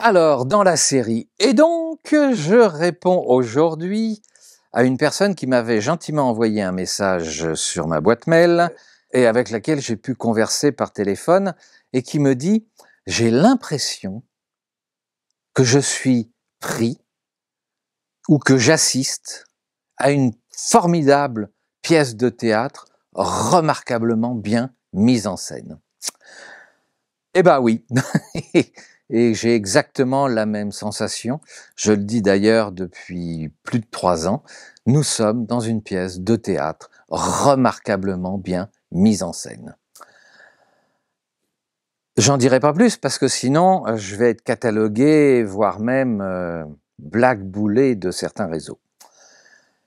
Alors, dans la série, et donc, je réponds aujourd'hui à une personne qui m'avait gentiment envoyé un message sur ma boîte mail et avec laquelle j'ai pu converser par téléphone et qui me dit « J'ai l'impression que je suis pris ou que j'assiste à une formidable pièce de théâtre remarquablement bien mise en scène. » Eh ben oui, et j'ai exactement la même sensation. Je le dis d'ailleurs depuis plus de 3 ans. Nous sommes dans une pièce de théâtre remarquablement bien mise en scène. J'en dirai pas plus parce que sinon je vais être catalogué, voire même blackboulé de certains réseaux.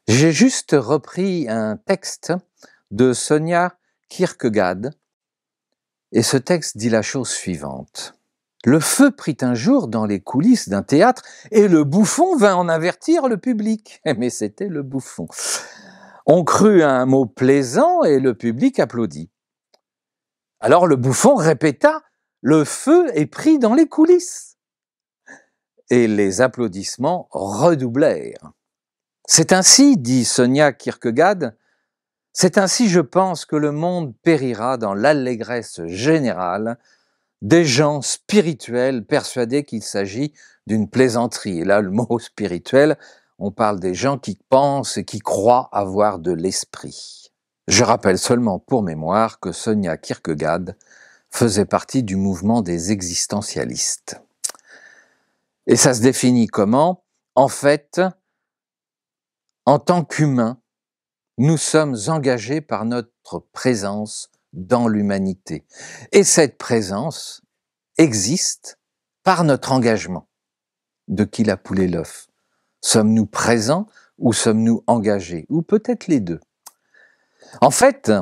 J'ai juste repris un texte de Sonia Kierkegaard et ce texte dit la chose suivante. Le feu prit un jour dans les coulisses d'un théâtre et le bouffon vint en avertir le public. Mais c'était le bouffon. On crut à un mot plaisant et le public applaudit. Alors le bouffon répéta « Le feu est pris dans les coulisses » et les applaudissements redoublèrent. C'est ainsi, dit Sonia Kierkegaard, c'est ainsi, je pense, que le monde périra dans l'allégresse générale des gens spirituels persuadés qu'il s'agit d'une plaisanterie. Et là, le mot spirituel, on parle des gens qui pensent et qui croient avoir de l'esprit. Je rappelle seulement pour mémoire que Sonia Kierkegaard faisait partie du mouvement des existentialistes. Et ça se définit comment? En fait, en tant qu'humains, nous sommes engagés par notre présence dans l'humanité. Et cette présence existe par notre engagement. De qui la poule et l'œuf? Sommes-nous présents ou sommes-nous engagés? Ou peut-être les deux. En fait,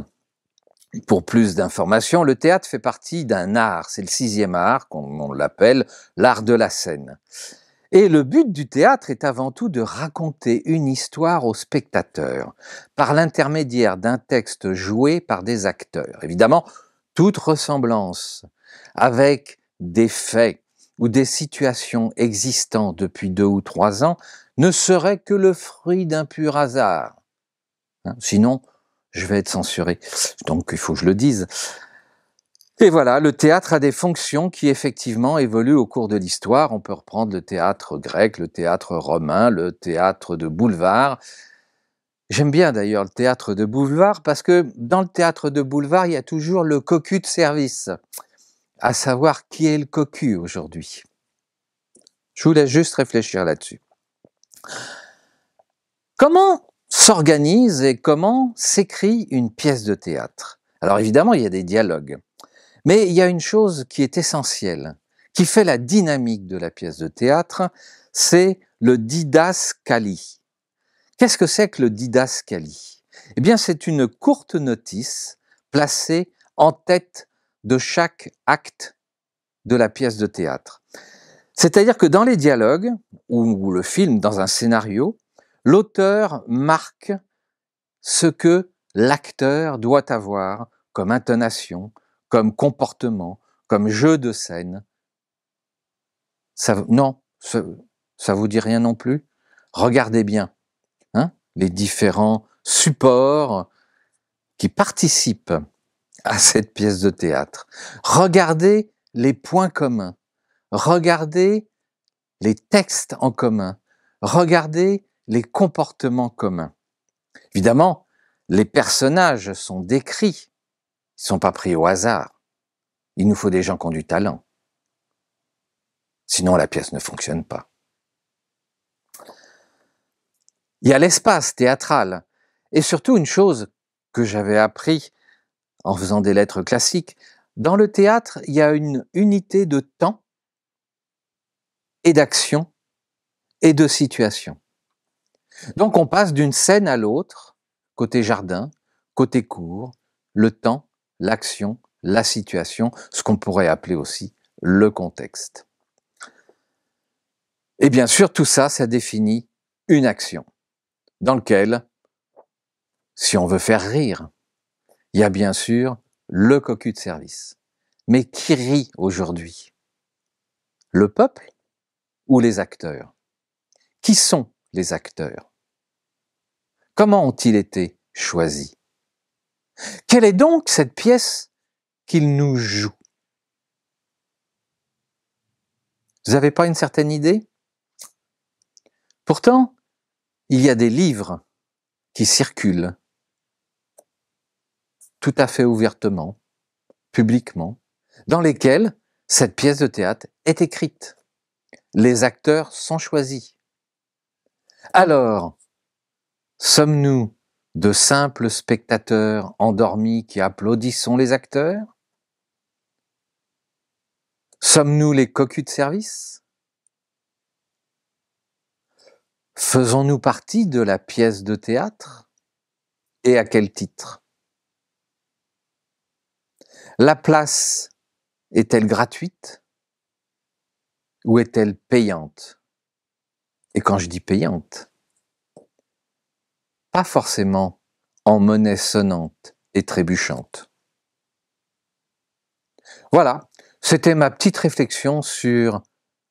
pour plus d'informations, le théâtre fait partie d'un art. C'est le 6e art, on l'appelle l'art de la scène. Et le but du théâtre est avant tout de raconter une histoire au spectateur par l'intermédiaire d'un texte joué par des acteurs. Évidemment, toute ressemblance avec des faits ou des situations existantes depuis 2 ou 3 ans ne serait que le fruit d'un pur hasard. Sinon, je vais être censuré. Donc, il faut que je le dise. Et voilà, le théâtre a des fonctions qui effectivement évoluent au cours de l'histoire. On peut reprendre le théâtre grec, le théâtre romain, le théâtre de boulevard. J'aime bien d'ailleurs le théâtre de boulevard parce que dans le théâtre de boulevard, il y a toujours le cocu de service, à savoir qui est le cocu aujourd'hui. Je vous laisse juste réfléchir là-dessus. Comment s'organise et comment s'écrit une pièce de théâtre? Alors évidemment, il y a des dialogues. Mais il y a une chose qui est essentielle, qui fait la dynamique de la pièce de théâtre, c'est le didascalie. Qu'est-ce que c'est que le didascalie? Eh bien, c'est une courte notice placée en tête de chaque acte de la pièce de théâtre. C'est-à-dire que dans les dialogues, ou le film, dans un scénario, l'auteur marque ce que l'acteur doit avoir comme intonation, comme comportement, comme jeu de scène. Non, ça vous dit rien non plus? Regardez bien les différents supports qui participent à cette pièce de théâtre. Regardez les points communs. Regardez les textes en commun. Regardez les comportements communs. Évidemment, les personnages sont décrits. Ils ne sont pas pris au hasard. Il nous faut des gens qui ont du talent. Sinon, la pièce ne fonctionne pas. Il y a l'espace théâtral. Et surtout, une chose que j'avais appris en faisant des lettres classiques, dans le théâtre, il y a une unité de temps et d'action et de situation. Donc, on passe d'une scène à l'autre, côté jardin, côté cour, le temps, l'action, la situation, ce qu'on pourrait appeler aussi le contexte. Et bien sûr, tout ça, ça définit une action dans laquelle, si on veut faire rire, il y a bien sûr le cocu de service. Mais qui rit aujourd'hui? Le peuple ou les acteurs? Qui sont les acteurs? Comment ont-ils été choisis? Quelle est donc cette pièce qu'ils nous jouent? Vous n'avez pas une certaine idée? Pourtant, il y a des livres qui circulent tout à fait ouvertement, publiquement, dans lesquels cette pièce de théâtre est écrite. Les acteurs sont choisis. Alors, sommes-nous de simples spectateurs endormis qui applaudissons les acteurs? Sommes-nous les cocus de service? Faisons-nous partie de la pièce de théâtre? Et à quel titre? La place est-elle gratuite ou est-elle payante? Et quand je dis payante, pas forcément en monnaie sonnante et trébuchante. Voilà, c'était ma petite réflexion sur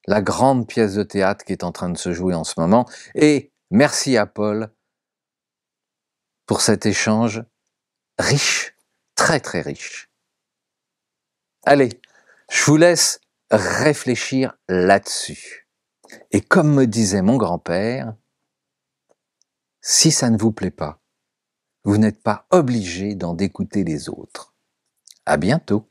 la grande pièce de théâtre qui est en train de se jouer en ce moment. Et merci à Paul pour cet échange riche, très très riche. Allez, je vous laisse réfléchir là-dessus. Et comme me disait mon grand-père, si ça ne vous plaît pas, vous n'êtes pas obligé d'en dégoûter les autres. À bientôt.